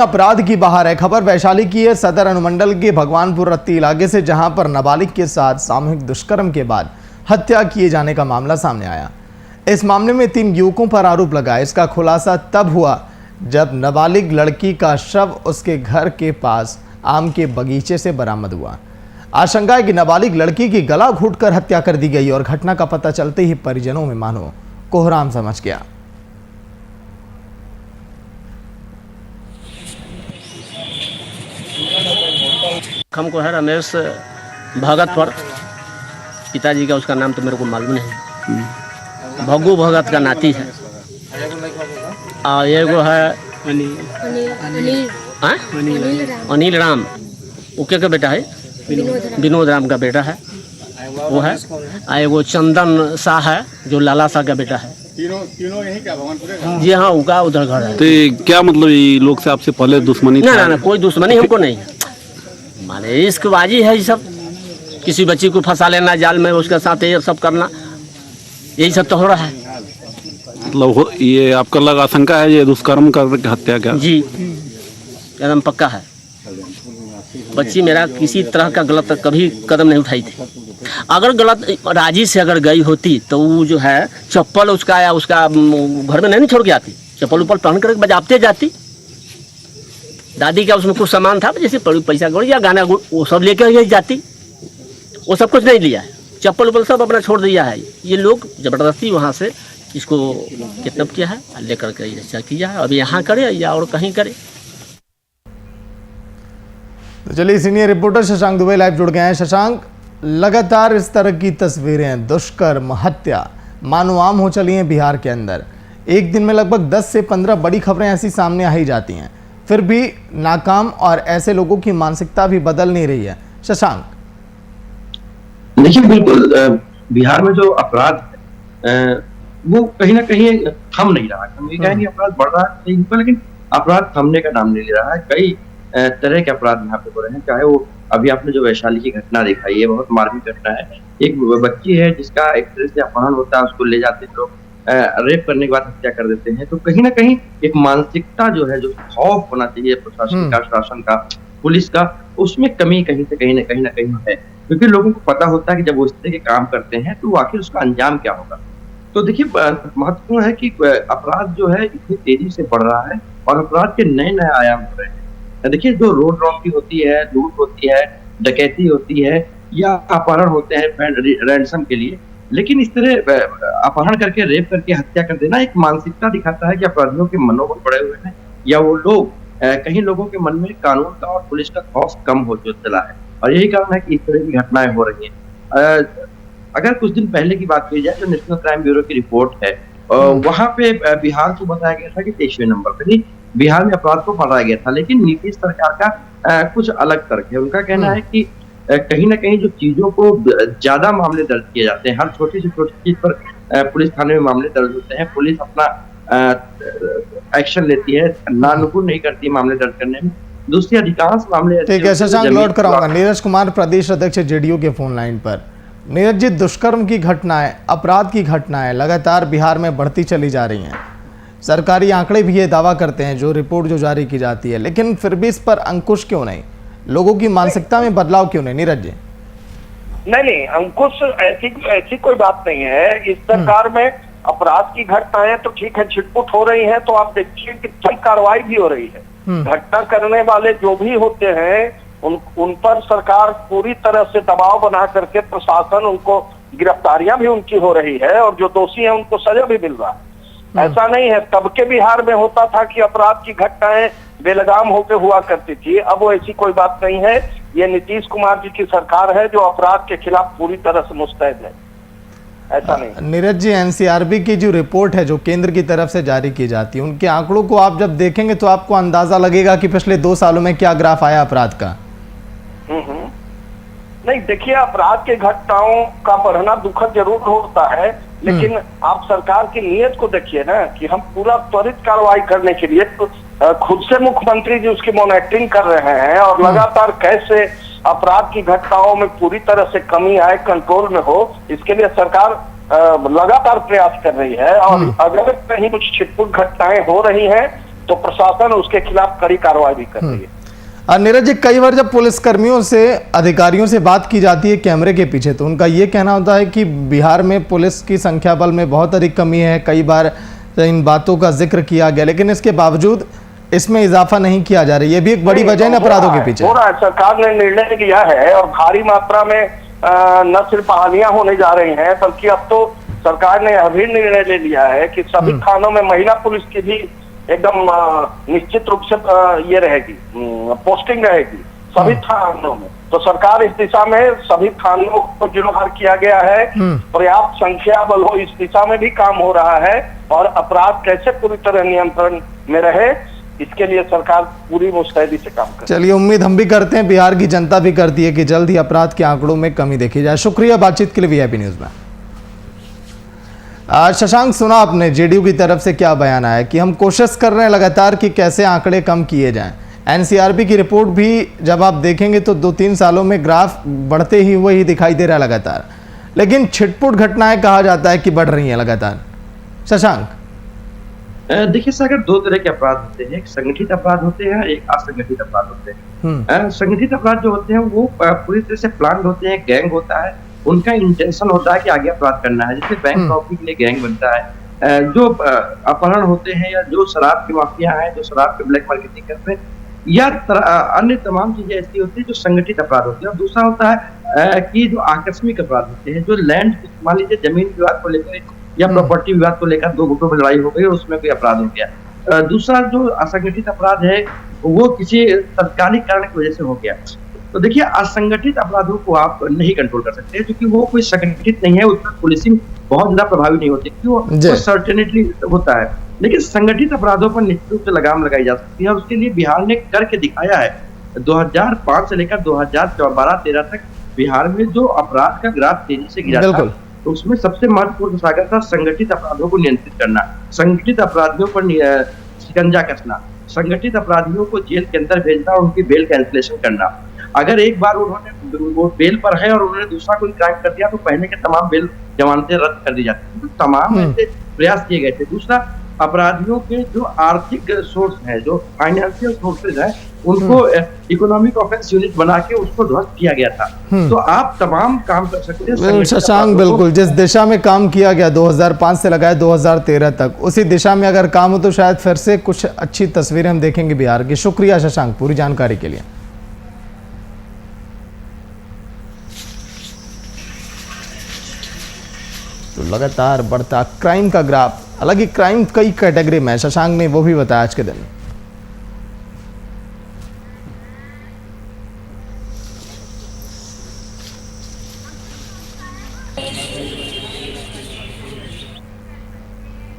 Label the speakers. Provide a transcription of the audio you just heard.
Speaker 1: अपराध की बहार है। खबर वैशाली की है, सदर अनुमंडल के भगवानपुर रत्ती इलाके से, जहां पर नाबालिग के साथ सामूहिक दुष्कर्म के बाद हत्या किए जाने का मामला सामने आया। इस मामले में 3 युवकों पर आरोप लगा। इसका खुलासा तब हुआ जब नाबालिग लड़की का शव उसके घर के पास आम के बगीचे से बरामद हुआ। आशंका है कि नाबालिग लड़की की गला घोंटकर हत्या कर दी गई और घटना का पता चलते ही परिजनों में मानो कोहराम समझ गया।
Speaker 2: हमको है रमेश भगत पर, पिताजी का उसका नाम तो मेरे को मालूम नहीं। भग्गू भगत का नाती है। और ये वो है अनिल राम, उके का बेटा है, विनोद राम का बेटा है वो है। और वो चंदन शाह है जो लाला शाह का बेटा है।
Speaker 3: तीनों यही क्या भगवानपुर?
Speaker 2: जी हाँ, उनका उधर घर है।
Speaker 3: तो क्या मतलब ये लोग से आपसे पहले दुश्मनी?
Speaker 2: ना, कोई दुश्मनी हमको नहीं है। माने इश्कबाजी है ये सब, किसी बच्ची को फंसा लेना जाल में, उसके साथ ये सब करना, यही सब तो हो रहा है।
Speaker 3: मतलब ये आपका लगा आशंका है ये दुष्कर्म करके हत्या क्या?
Speaker 2: जी एकदम पक्का है। बच्ची मेरा किसी तरह का गलत कभी कदम नहीं उठाई थी। अगर गलत राजी से अगर गई होती तो वो जो है चप्पल उसका या उसका घर में नहीं छोड़ के आती, चप्पल उप्पल पहन कर बजाते जाती। दादी का उसमें कुछ सामान था, जैसे पैसा या गाना वो सब लेकर यही जाती। वो सब कुछ नहीं लिया है, चप्पल उप्पल सब अपना छोड़ दिया है। ये लोग जबरदस्ती वहाँ से इसको किडनैप किया है, लेकर के ऐसा किया है। अब यहाँ करे या और कहीं करे।
Speaker 1: तो चलिए, senior reporter Shashank Dubey live जुड़ गए हैं। शशांक, लगातार इस तरह की तस्वीरें, दुष्कर्म, हत्या मानो आम हो चली हैं बिहार के अंदर। एक दिन में लगभग 10 से 15 बड़ी खबरें ऐसी सामने आ ही जाती हैं, फिर भी नाकाम और ऐसे लोगों की मानसिकता भी बदल नहीं रही है। शशांक,
Speaker 4: देखिए बिल्कुल बिहार में जो अपराध वो कहीं ना कहीं थम नहीं रहा। हम ये कहेंगे अपराध बढ़ रहा है लेकिन अपराध थमने का नाम नहीं ले रहा है। कई तरह के अपराध यहाँ पे हो रहे हैं। चाहे वो अभी आपने जो वैशाली की घटना दिखाई है, बहुत मार्मिक घटना है। एक बच्ची है जिसका एक तरह से अपहरण होता है, उसको ले जाते हैं लोग, रेप करने के बाद हत्या कर देते हैं। तो कहीं ना कहीं एक मानसिकता जो है, जो खौफ होना चाहिए प्रशासन का, शासन का, पुलिस का, उसमें कमी कहीं से कहीं ना कहीं है। क्योंकि लोगों को पता होता है कि जब वो इस तरह के काम करते हैं तो आखिर उसका अंजाम क्या होगा। तो देखिए महत्वपूर्ण है कि अपराध जो है इतनी तेजी से बढ़ रहा है और अपराध के नए नए आयाम हो रहे हैं। देखिए, जो रोड रॉबरी होती है, लूट होती है, डकैती होती है या अपहरण होते हैं रैंसम के लिए, लेकिन इस तरह अपहरण करके, रेप करके हत्या कर देना एक मानसिकता दिखाता है कि अपराधियों के मनोबल बढ़े हुए हैं, या वो लोग कहीं लोगों के मन में कानून का और पुलिस का खौफ कम हो चला है। और यही कारण है कि इस तरह की घटनाएं हो रही हैं। अगर कुछ दिन पहले की बात की जाए तो नेशनल क्राइम ब्यूरो की रिपोर्ट है, वहां पे बिहार को बताया गया था कि 23वें नंबर पर ही बिहार में अपराध को बढ़ाया गया था। लेकिन नीतीश सरकार का कुछ अलग तर्क है। उनका कहना है कि कहीं ना कहीं जो चीजों को ज्यादा मामले दर्ज किए जाते हैं, हर छोटी से छोटी चीज पर पुलिस थाने में मामले दर्ज होते हैं, पुलिस अपना एक्शन लेती है, नानुकुल नहीं करती मामले दर्ज करने में। दूसरी अधिकांश मामले।
Speaker 1: ठीक है शशांक, लौट कर आऊंगा। नीरज कुमार, प्रदेश अध्यक्ष जेडीयू के फोन लाइन पर। नीरज जी, दुष्कर्म की घटनाएं, अपराध की घटनाएं लगातार बिहार में बढ़ती चली जा रही हैं। सरकारी आंकड़े भी ये दावा करते हैं, जो रिपोर्ट जो जारी की जाती है, लेकिन फिर भी इस पर अंकुश क्यों नहीं? लोगों की मानसिकता में बदलाव क्यों नहीं? नीरज जी,
Speaker 5: नहीं, अंकुश ऐसी कोई बात नहीं है। इस सरकार में अपराध की घटनाएं तो ठीक है, छिटपुट हो रही हैं, तो आप देखिए कितनी कार्रवाई भी हो रही है। घटना करने वाले जो भी होते हैं उन पर सरकार पूरी तरह से दबाव बना करके प्रशासन, उनको गिरफ्तारियां भी उनकी हो रही है और जो दोषी हैं उनको सजा भी मिल रहा है। ऐसा नहीं है, तब के बिहार में होता था कि अपराध की घटनाएं बेलगाम होकर हुआ करती थी। अब वो ऐसी कोई बात नहीं है। ये नीतीश कुमार जी की सरकार है जो अपराध के खिलाफ पूरी तरह से मुस्तैद है। ऐसा नहीं।
Speaker 1: नीरज जी, एनसीआरबी की जो रिपोर्ट है, जो केंद्र की तरफ से जारी की जाती है, उनके आंकड़ों को आप जब देखेंगे तो आपको अंदाजा लगेगा कि पिछले 2 सालों में क्या ग्राफ आया अपराध का।
Speaker 5: नहीं, देखिए, अपराध के घटनाओं का बढ़ना दुखद जरूर होता है, लेकिन आप सरकार की नीयत को देखिए ना, कि हम पूरा त्वरित कार्रवाई करने के लिए खुद से मुख्यमंत्री जी उसकी मॉनिटरिंग कर रहे हैं और लगातार कैसे अपराध की घटनाओं में पूरी तरह से कमी आए, कंट्रोल में हो, इसके लिए सरकार लगातार प्रयास कर रही है। और अगर कहीं कुछ छिटपुट घटनाएं हो रही हैं तो प्रशासन उसके खिलाफ कड़ी कार्रवाई भी कर रही है।
Speaker 1: और नीरज जी, कई बार जब पुलिस कर्मियों से, अधिकारियों से बात की जाती है कैमरे के पीछे, तो उनका ये कहना होता है कि बिहार में पुलिस की संख्या बल में बहुत अधिक कमी है। कई बार इन बातों का जिक्र किया गया, लेकिन इसके बावजूद इसमें इजाफा नहीं किया जा रहा है। ये भी एक बड़ी वजह है अपराधों के पीछे।
Speaker 5: हो रहा है, सरकार ने निर्णय किया है और भारी मात्रा में न सिर्फ बहालियां होने जा रही हैं, बल्कि अब तो सरकार ने यह भी निर्णय ले लिया है कि सभी थानों में महिला पुलिस की भी एकदम निश्चित रूप से ये रहेगी, पोस्टिंग रहेगी सभी थानों में। तो सरकार इस दिशा में सभी थानों को जीर्णोद्धार किया गया है, पर्याप्त संख्या बल हो, इस दिशा में भी काम हो रहा है। और अपराध कैसे पूरी तरह नियंत्रण में रहे, इसके लिए सरकार पूरी मुस्तैदी से काम कर।
Speaker 1: चलिए, उम्मीद हम भी करते हैं, बिहार की जनता भी करती है कि जल्द ही अपराध के आंकड़ों में कमी देखी जाए। शुक्रिया बातचीत के लिए वीआईपी न्यूज में। शशांक, सुना आपने जेडीयू की तरफ से क्या बयान आया कि हम कोशिश कर रहे हैं लगातार कि कैसे आंकड़े कम किए जाएं। एनसीआरबी की रिपोर्ट भी जब आप देखेंगे तो 2-3 सालों में ग्राफ बढ़ते ही हुए ही दिखाई दे रहा है लगातार, लेकिन छिटपुट घटनाएं कहा जाता है कि बढ़ रही हैं लगातार। शशांक,
Speaker 4: देखिए सागर, दो तरह के अपराध होते हैं, एक संगठित अपराध होते हैं, एक असंगठित अपराध होते हैं। संगठित अपराध जो होते हैं वो पूरी तरह से प्लान होते हैं, गैंग होता है, उनका इंटेंशन होता है कि आगे अपराध करना है। जैसे बैंक रॉबरी के लिए गैंग बनता है, जो अपहरण होते हैं या जो शराब की माफिया है, जो शराब की ब्लैक मार्केटिंग करते हैं, या अन्य तमाम चीजें ऐसी होती है जो संगठित अपराध होते हैं। और दूसरा होता है कि जो आकस्मिक अपराध होते हैं, जो लैंड, मान लीजिए जमीन विवाद को लेकर या प्रॉपर्टी विवाद को लेकर दो गुटों में लड़ाई हो गई और उसमें कोई अपराध हो गया। दूसरा जो असंगठित अपराध है वो किसी तात्कालिक कारण की वजह से हो गया। तो देखिए, असंगठित अपराधों को आप नहीं कंट्रोल कर सकते क्योंकि वो कोई संगठित नहीं है, उस पर पुलिसिंग बहुत ज्यादा प्रभावी नहीं होती, क्यों सर्टेनिटली होता है। लेकिन संगठित अपराधों पर निश्चित रूप से लगाम लगाई जा सकती है और उसके लिए बिहार ने करके दिखाया है। 2005 से लेकर 2012-13 तक बिहार में जो अपराध का ग्राफ तेजी से गिरा था, तो उसमें सबसे महत्वपूर्ण सागर था संगठित अपराधों को नियंत्रित करना, संगठित अपराधियों पर शिकंजा कसना, संगठित अपराधियों को जेल के अंदर भेजना और उनकी बेल कैंसिलेशन करना। अगर एक बार उन्होंने वो बेल पर है और उन्होंने दूसरा कोई क्राइम कर दिया तो पहले के तमाम बेल जमानतें रद्द कर दी जाती, तो तमाम ऐसे प्रयास किए गए थे। दूसरा, अपराधियों के जो आर्थिक सोर्स है, जो फाइनेंशियल सोर्सेज है, उनको इकोनॉमिक ऑफेंस यूनिट बना के उसको ध्वस्त किया गया था। तो आप तमाम काम कर सकते हैं।
Speaker 1: शशांक, बिल्कुल जिस दिशा में काम किया गया 2005 से लगाए 2013 तक, उसी दिशा में अगर काम हो तो शायद फिर से कुछ अच्छी तस्वीरें हम देखेंगे बिहार की। शुक्रिया शशांक पूरी जानकारी के लिए। तो लगातार बढ़ता क्राइम का ग्राफ, हालांकि क्राइम कई कैटेगरी में है, शशांक ने वो भी बताया आज के दिन।